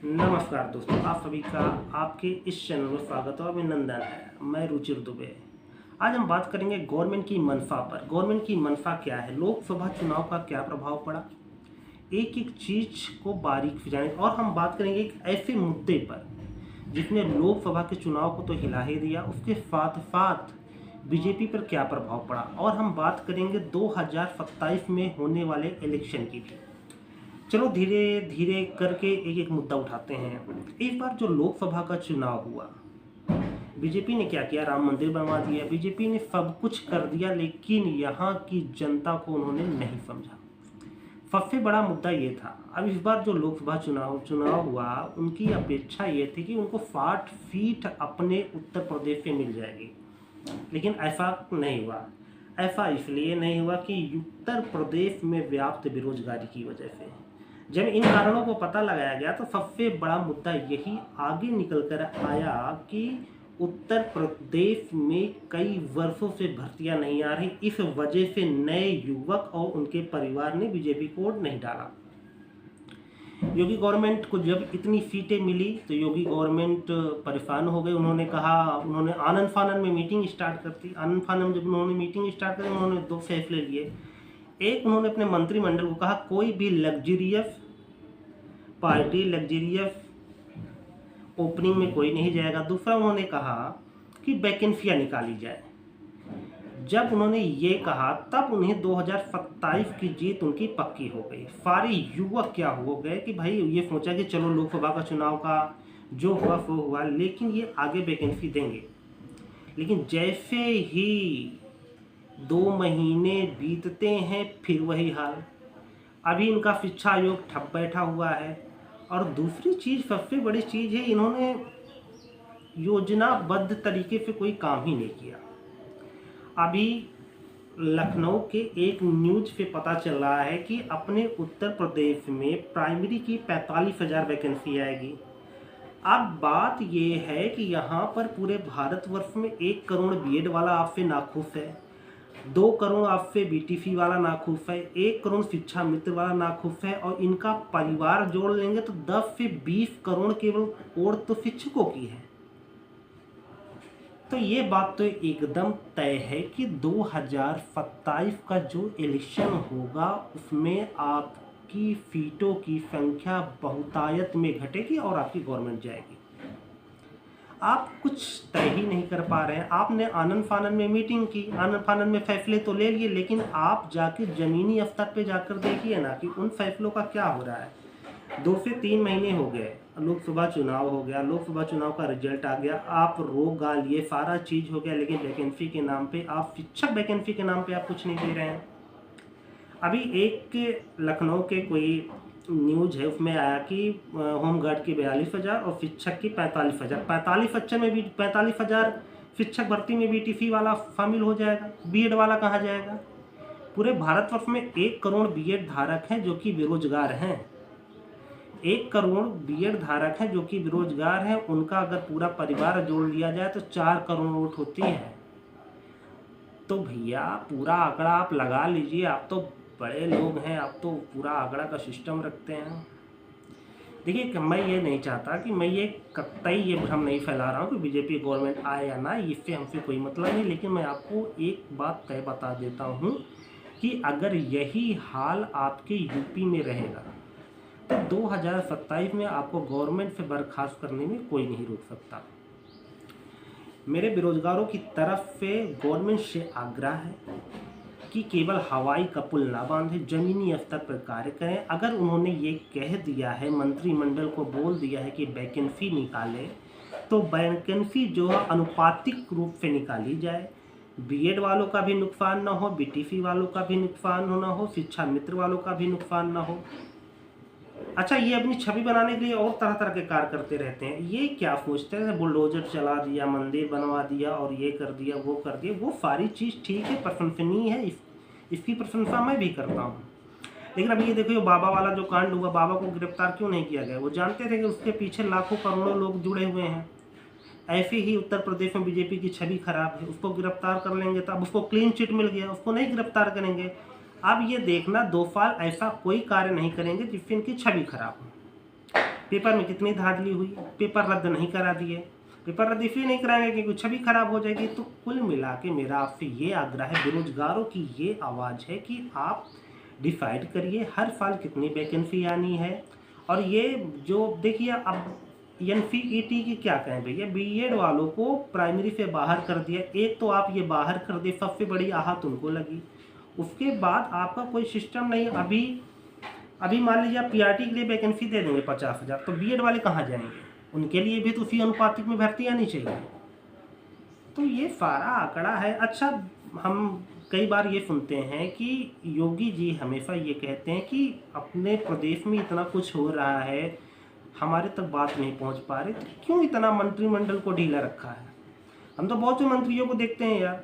नमस्कार दोस्तों, आप सभी का आपके इस चैनल में स्वागत और अभिनंदन है। मैं रुचिर दुबे। आज हम बात करेंगे गवर्नमेंट की मनफा पर। गवर्नमेंट की मनफा क्या है, लोकसभा चुनाव का क्या प्रभाव पड़ा, एक एक चीज को बारीक से जाने। और हम बात करेंगे एक ऐसे मुद्दे पर जिसने लोकसभा के चुनाव को तो हिला ही दिया, उसके साथ साथ बीजेपी पर क्या प्रभाव पड़ा। और हम बात करेंगे 2027 में होने वाले इलेक्शन की भी। चलो धीरे धीरे करके एक एक मुद्दा उठाते हैं। इस बार जो लोकसभा का चुनाव हुआ, बीजेपी ने क्या किया, राम मंदिर बनवा दिया, बीजेपी ने सब कुछ कर दिया, लेकिन यहाँ की जनता को उन्होंने नहीं समझा। सबसे बड़ा मुद्दा ये था। अब इस बार जो लोकसभा चुनाव हुआ, उनकी अपेक्षा ये थी कि उनको 60 सीट अपने उत्तर प्रदेश से मिल जाएगी, लेकिन ऐसा नहीं हुआ। ऐसा इसलिए नहीं हुआ कि उत्तर प्रदेश में व्याप्त बेरोजगारी की वजह से। जब इन कारणों को पता लगाया गया तो सबसे बड़ा मुद्दा यही आगे निकल कर आया कि उत्तर प्रदेश में कई वर्षों से भर्तियां नहीं आ रही। इस वजह से नए युवक और उनके परिवार ने बीजेपी को वोट नहीं डाला। योगी गवर्नमेंट को जब इतनी सीटें मिली तो योगी गवर्नमेंट परेशान हो गए। उन्होंने कहा, उन्होंने आनन फानन में मीटिंग स्टार्ट कर दी। आनन फानन जब उन्होंने मीटिंग स्टार्ट करी, उन्होंने दो फैसले लिए। एक, उन्होंने अपने मंत्रिमंडल को कहा कोई भी लग्जरियस पार्टी, लग्जरियस ओपनिंग में कोई नहीं जाएगा। दूसरा, उन्होंने कहा कि वैकेंसियां निकाली जाए। जब उन्होंने ये कहा तब उन्हें 2027 की जीत उनकी पक्की हो गई। सारे युवक क्या हो गए कि भाई ये सोचा कि चलो लोकसभा का चुनाव का जो हुआ वो हुआ, लेकिन ये आगे वैकेंसी देंगे। लेकिन जैसे ही 2 महीने बीतते हैं फिर वही हाल। अभी इनका शिक्षा आयोग ठप बैठा हुआ है। और दूसरी चीज़, सबसे बड़ी चीज़ है, इन्होंने योजनाबद्ध तरीके से कोई काम ही नहीं किया। अभी लखनऊ के एक न्यूज पे पता चल रहा है कि अपने उत्तर प्रदेश में प्राइमरी की 45,000 वैकेंसी आएगी। अब बात ये है कि यहाँ पर पूरे भारतवर्ष में 1 करोड़ बीएड वाला आपसे नाखुश है, 2 करोड़ आपसे बीटीसी वाला नाखुश है, 1 करोड़ शिक्षा मित्र वाला नाखुश है, और इनका परिवार जोड़ लेंगे तो 10 से 20 करोड़ केवल और तो शिक्षकों की है। तो ये बात तो एकदम तय है कि 2027 का जो इलेक्शन होगा उसमें आपकी सीटों की संख्या बहुतायत में घटेगी और आपकी गवर्नमेंट जाएगी। आप कुछ तय ही नहीं कर पा रहे हैं। आपने आनन फानन में मीटिंग की, आनन फानन में फैसले तो ले लिए, लेकिन आप जाके ज़मीनी स्तर पे जाकर देखिए ना कि उन फैसलों का क्या हो रहा है। 2 से 3 महीने हो गए, लोकसभा चुनाव हो गया, लोकसभा चुनाव का रिजल्ट आ गया, आप रोक गाल ये सारा चीज़ हो गया, लेकिन वैकेंसी के नाम पे आप, शिक्षक वैकेंसी के नाम पे आप कुछ नहीं दे रहे हैं। अभी एक लखनऊ के कोई न्यूज है, उसमें आया कि होमगार्ड की 42,000 और शिक्षक की 45,000। 45,000 शिक्षक भर्ती में बीटीसी वाला शामिल हो जाएगा, बीएड वाला कहाँ जाएगा। पूरे भारतवर्ष में 1 करोड़ बीएड धारक हैं जो कि बेरोजगार हैं। 1 करोड़ बीएड धारक हैं जो कि बेरोजगार हैं। उनका अगर पूरा परिवार जोड़ लिया जाए तो 4 करोड़ वोट होती है। तो भैया पूरा आंकड़ा आप लगा लीजिए, आप तो बड़े लोग हैं, आप तो पूरा आंकड़ा का सिस्टम रखते हैं। देखिए, मैं ये नहीं चाहता कि मैं ये कतई ये भ्रम नहीं फैला रहा हूँ कि बीजेपी गवर्नमेंट आए या ना, इससे हमसे कोई मतलब नहीं। लेकिन मैं आपको एक बात तय बता देता हूँ कि अगर यही हाल आपके यूपी में रहेगा तो 2027 में आपको गवर्नमेंट से बर्खास्त करने में कोई नहीं रोक सकता। मेरे बेरोजगारों की तरफ से गवर्नमेंट से आग्रह है कि केवल हवाई का पुल ना बांधे, जमीनी स्तर पर कार्य करें। अगर उन्होंने ये कह दिया है, मंत्रिमंडल को बोल दिया है कि वैकेंसी निकाले, तो वैकेंसी जो है अनुपातिक रूप से निकाली जाए। बीएड वालों का भी नुकसान ना हो, बीटीसी वालों का भी नुकसान ना हो, शिक्षा मित्र वालों का भी नुकसान ना हो। अच्छा, ये अपनी छवि बनाने के लिए और तरह तरह के कार्य करते रहते हैं। ये क्या सोचते हैं, बुलडोजर चला दिया, मंदिर बनवा दिया और ये कर दिया, वो कर दिया। वो सारी चीज़ ठीक है, प्रशंसनीय है, इसकी प्रशंसा मैं भी करता हूँ। लेकिन अभी ये देखो, ये बाबा वाला जो कांड हुआ, बाबा को गिरफ्तार क्यों नहीं किया गया। वो जानते थे कि उसके पीछे लाखों करोड़ों लोग जुड़े हुए हैं। ऐसे ही उत्तर प्रदेश में बीजेपी की छवि खराब है, उसको गिरफ्तार कर लेंगे तो अब उसको क्लीन चिट मिल गया, उसको नहीं गिरफ्तार करेंगे। अब ये देखना, 2 साल ऐसा कोई कार्य नहीं करेंगे जिससे इनकी छवि खराब हो। पेपर में कितनी धांधली हुई, पेपर रद्द नहीं करा दिए। पेपर रद्द इसलिए नहीं कराएंगे क्योंकि छवि खराब हो जाएगी। तो कुल मिला के मेरा आपसे ये आग्रह है, बेरोजगारों की ये आवाज़ है कि आप डिसाइड करिए हर साल कितनी वैकेंसी आनी है। और ये जो देखिए अब एनसीईटी की क्या कहें भैया, बीएड वालों को प्राइमरी से बाहर कर दिया। एक तो आप ये बाहर कर दिए, सबसे बड़ी आहत उनको लगी। उसके बाद आपका कोई सिस्टम नहीं। अभी मान लीजिए आप पीआरटी के लिए वैकेंसी दे देंगे 50,000, तो बीएड वाले कहाँ जाएंगे? उनके लिए भी तो उसी अनुपातिक में भर्ती आनी चाहिए। तो ये सारा आंकड़ा है। अच्छा, हम कई बार ये सुनते हैं कि योगी जी हमेशा ये कहते हैं कि अपने प्रदेश में इतना कुछ हो रहा है, हमारे तक बात नहीं पहुंच पा रही, तो क्यों इतना मंत्रिमंडल को ढीला रखा है? हम तो बहुत से मंत्रियों को देखते हैं यार,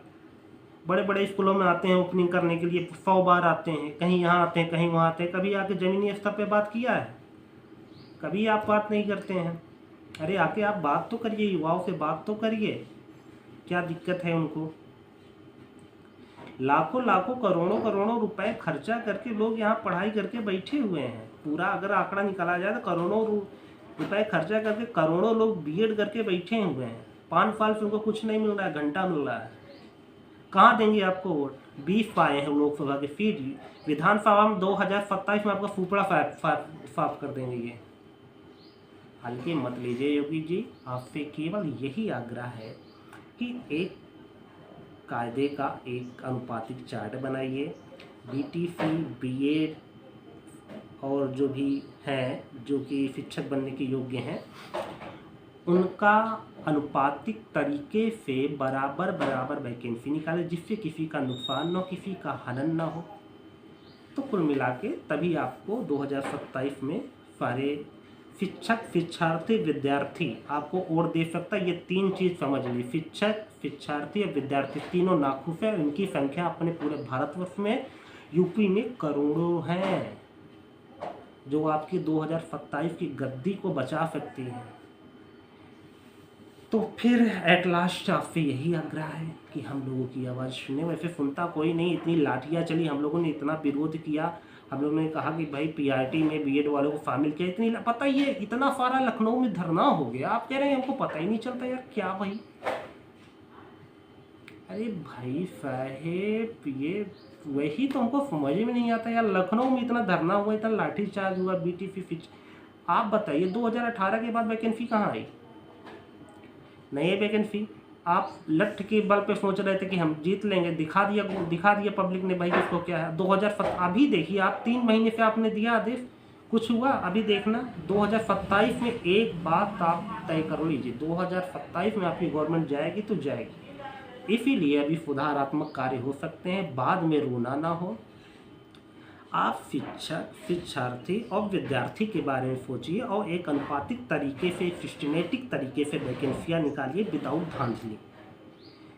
बड़े बड़े स्कूलों में आते हैं ओपनिंग करने के लिए, 100 बार आते हैं, कहीं यहाँ आते हैं कहीं वहाँ आते हैं, कभी आके ज़मीनी स्तर पे बात किया है? कभी आप बात नहीं करते हैं। अरे आके आप बात तो करिए, युवाओं से बात तो करिए, क्या दिक्कत है उनको? लाखों लाखों करोड़ों करोड़ों रुपए खर्चा करके लोग यहाँ पढ़ाई करके बैठे हुए हैं। पूरा अगर आंकड़ा निकाला जाए तो करोड़ों रुपए खर्चा करके करोड़ों लोग बीएड करके बैठे हुए हैं। 5 साल से उनको कुछ नहीं मिल रहा है, घंटा मिल रहा है। कहाँ देंगे आपको वोट? 20 पाए हैं लोकसभा के सीट, विधानसभा में 2027 में आपका फूफड़ा साफ कर देंगे। ये हल्के मत लीजिए योगी जी, आपसे केवल यही आग्रह है कि एक कायदे का एक अनुपातिक चार्ट बनाइए। बीटीसी, बीएड और जो भी हैं जो कि शिक्षक बनने के योग्य हैं, उनका अनुपातिक तरीके से बराबर बराबर वैकेंसी निकाले, जिससे किसी का नुकसान न हो, किसी का हनन ना हो। तो कुल मिला के तभी आपको 2027 में सारे शिक्षक, शिक्षार्थी, विद्यार्थी आपको वोट दे सकता है। ये 3 चीज़ समझ ली, शिक्षक, शिक्षार्थी और विद्यार्थी, तीनों नाखुश है। इनकी संख्या अपने पूरे भारतवर्ष में, यूपी में करोड़ों हैं, जो आपकी 2027 की गद्दी को बचा सकती हैं। तो फिर एट लास्ट आपसे यही आग्रह है कि हम लोगों की आवाज़ सुने। वैसे सुनता कोई नहीं, इतनी लाठियाँ चली, हम लोगों ने इतना विरोध किया, हम लोगों ने कहा कि भाई पीआरटी में बीएड वालों को शामिल किया, इतनी पता ही है, इतना सारा लखनऊ में धरना हो गया, आप कह रहे हैं हमको पता ही नहीं चलता यार, क्या भाई? अरे भाई साहेब, ये वही तो हमको समझ में नहीं आता यार। लखनऊ में इतना धरना हुआ, इतना लाठीचार्ज हुआ, बीटीसी, आप बताइए 2018 के बाद वैकेंसी कहाँ आई? नहीं है वैकेंसी। आप लठ के बल पे सोच रहे थे कि हम जीत लेंगे, दिखा दिया पब्लिक ने भाई किसको क्या है। 2007 अभी देखिए आप, 3 महीने से आपने दिया आदेश, कुछ हुआ? अभी देखना 2027 में एक बात आप तय कर लीजिए, 2027 में आपकी गवर्नमेंट जाएगी तो जाएगी। इसीलिए अभी सुधारात्मक कार्य हो सकते हैं, बाद में रोना ना हो। आप शिक्षक, शिक्षार्थी और विद्यार्थी के बारे में सोचिए और एक अनुपातिक तरीके से, सिस्टमेटिक तरीके से वैकेंसियाँ निकालिए विदाउट धांधली।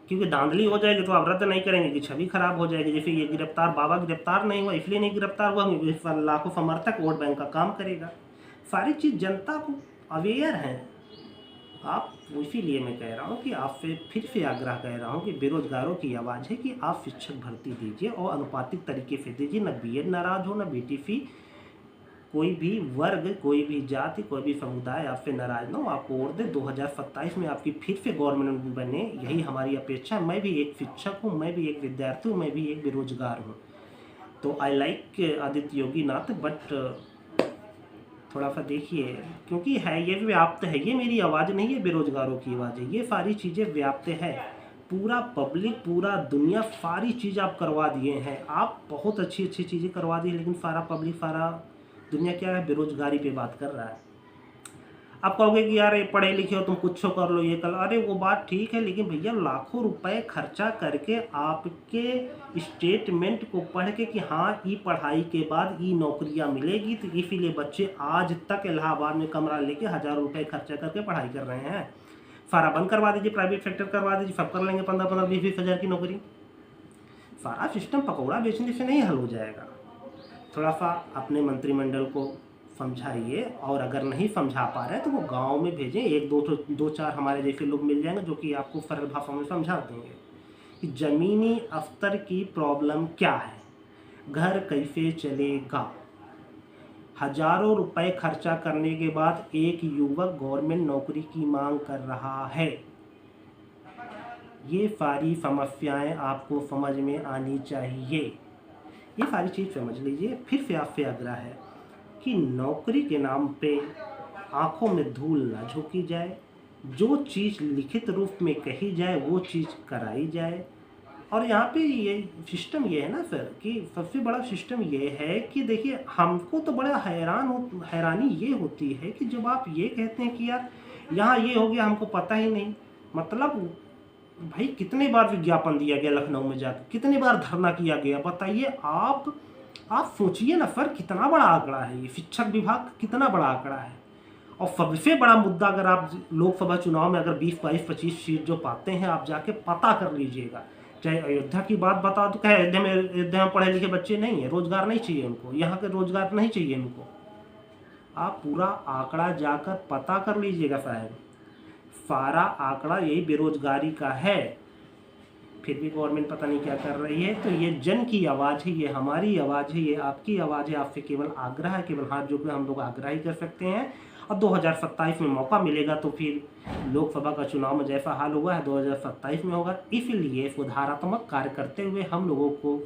क्योंकि धांधली हो जाएगी तो आप रद्द नहीं करेंगे कि छवि खराब हो जाएगी। जैसे ये गिरफ्तार बाबा गिरफ्तार नहीं हुआ, इसलिए नहीं गिरफ्तार हुआ, लाखों समर्थक वोट बैंक का काम करेगा। सारी चीज़ जनता को अवेयर है आप। इसीलिए मैं कह रहा हूँ कि आपसे फिर से आग्रह कह रहा हूँ कि बेरोजगारों की आवाज़ है कि आप शिक्षक भर्ती दीजिए और अनुपातिक तरीके से दीजिए। न बीएड नाराज हो, न बीटीसी, कोई भी वर्ग, कोई भी जाति, कोई भी समुदाय आपसे नाराज ना हो, आपको वोट दे। 2027 में आपकी फिर से गवर्नमेंट बने, यही हमारी अपेक्षा है। मैं भी एक शिक्षक हूँ, मैं भी एक विद्यार्थी हूँ, मैं भी एक बेरोजगार हूँ। तो I like Aditya Yogi Nath, but थोड़ा सा देखिए, क्योंकि है ये व्याप्त है, ये मेरी आवाज़ नहीं है, बेरोजगारों की आवाज़ है। ये सारी चीज़ें व्याप्त है, पूरा पब्लिक, पूरा दुनिया, सारी चीज़ आप करवा दिए हैं। आप बहुत अच्छी अच्छी चीज़ें करवा दी, लेकिन सारा पब्लिक, सारा दुनिया क्या है, बेरोजगारी पे बात कर रहा है। आप कहोगे कि यार ये पढ़े लिखे हो, तुम कुछ कर लो, ये कर लो। अरे वो बात ठीक है, लेकिन भैया लाखों रुपए खर्चा करके आपके स्टेटमेंट को पढ़ के कि हाँ ई पढ़ाई के बाद ई नौकरियां मिलेगी, तो इसीलिए बच्चे आज तक इलाहाबाद में कमरा लेके हज़ारों रुपए खर्चा करके पढ़ाई कर रहे हैं। सारा बंद करवा दीजिए, प्राइवेट सेक्टर करवा दीजिए, सब कर लेंगे 15-15, 20-20 हज़ार की नौकरी। सारा सिस्टम पकौड़ा बेचने से नहीं हल हो जाएगा। थोड़ा सा अपने मंत्रिमंडल को समझाइए, और अगर नहीं समझा पा रहे हैं तो वो गांव में भेजें, 1-2-4 हमारे जैसे लोग मिल जाएंगे जो कि आपको सरल भाषा में समझा देंगे कि ज़मीनी स्तर की प्रॉब्लम क्या है, घर कैसे चलेगा। हजारों रुपए खर्चा करने के बाद एक युवक गवर्नमेंट नौकरी की मांग कर रहा है। ये सारी समस्याएं आपको समझ में आनी चाहिए। ये सारी चीज़ समझ लीजिए। फिर से आपसे आग्रह है कि नौकरी के नाम पे आंखों में धूल ना झोंकी जाए। जो चीज़ लिखित रूप में कही जाए वो चीज़ कराई जाए। और यहाँ पे ये सिस्टम ये है ना सर कि सबसे बड़ा सिस्टम ये है कि देखिए, हमको तो बड़ा हैरानी ये होती है कि जब आप ये कहते हैं कि यार यहाँ ये हो गया, हमको पता ही नहीं। मतलब भाई कितने बार विज्ञापन दिया गया लखनऊ में जाकर, कितने बार धरना किया गया, बताइए आप सोचिए ना सर, कितना बड़ा आंकड़ा है ये। शिक्षक विभाग कितना बड़ा आंकड़ा है। और सबसे बड़ा मुद्दा, अगर आप लोकसभा चुनाव में अगर 20, 22, 25 सीट जो पाते हैं, आप जाके पता कर लीजिएगा। चाहे अयोध्या की बात बता दो, कहे अयोध्या में पढ़े लिखे बच्चे नहीं है, रोजगार नहीं चाहिए उनको, यहाँ के रोजगार नहीं चाहिए उनको। आप पूरा आंकड़ा जाकर पता कर लीजिएगा साहब। सारा आंकड़ा यही बेरोजगारी का है। फिर भी गवर्नमेंट पता नहीं क्या कर रही है। तो ये जन की आवाज़ है, ये हमारी आवाज़ है, ये आपकी आवाज़ है। आपसे केवल आग्रह है, केवल हाथ जोड़कर हम लोग आग्रह ही कर सकते हैं। और 2027 में मौका मिलेगा तो फिर लोकसभा का चुनाव में जैसा हाल हुआ है 2027 में होगा। इसलिए सुधारात्मक कार्य करते हुए हम लोगों को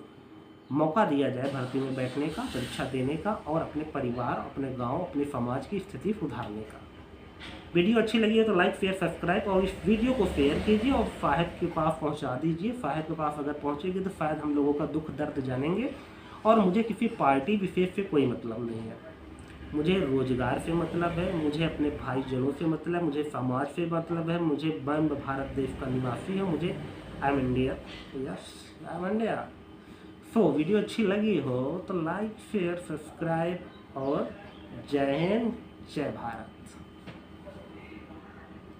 मौका दिया जाए भर्ती में बैठने का, परीक्षा देने का और अपने परिवार, अपने गाँव, अपने समाज की स्थिति सुधारने का। वीडियो अच्छी लगी है तो लाइक, शेयर, सब्सक्राइब और इस वीडियो को शेयर कीजिए और साहिब के पास पहुंचा दीजिए। साहिब के पास अगर पहुंचेगी तो शायद हम लोगों का दुख दर्द जानेंगे। और मुझे किसी पार्टी विशेष से कोई मतलब नहीं है। मुझे रोजगार से मतलब है, मुझे अपने भाईजनों से मतलब है, मुझे समाज से मतलब है, मुझे मैं भारत देश का निवासी हूँ, मुझे I am India, yes I am India. So video अच्छी लगी हो तो लाइक, शेयर, सब्सक्राइब और जय हिंद, जय भारत।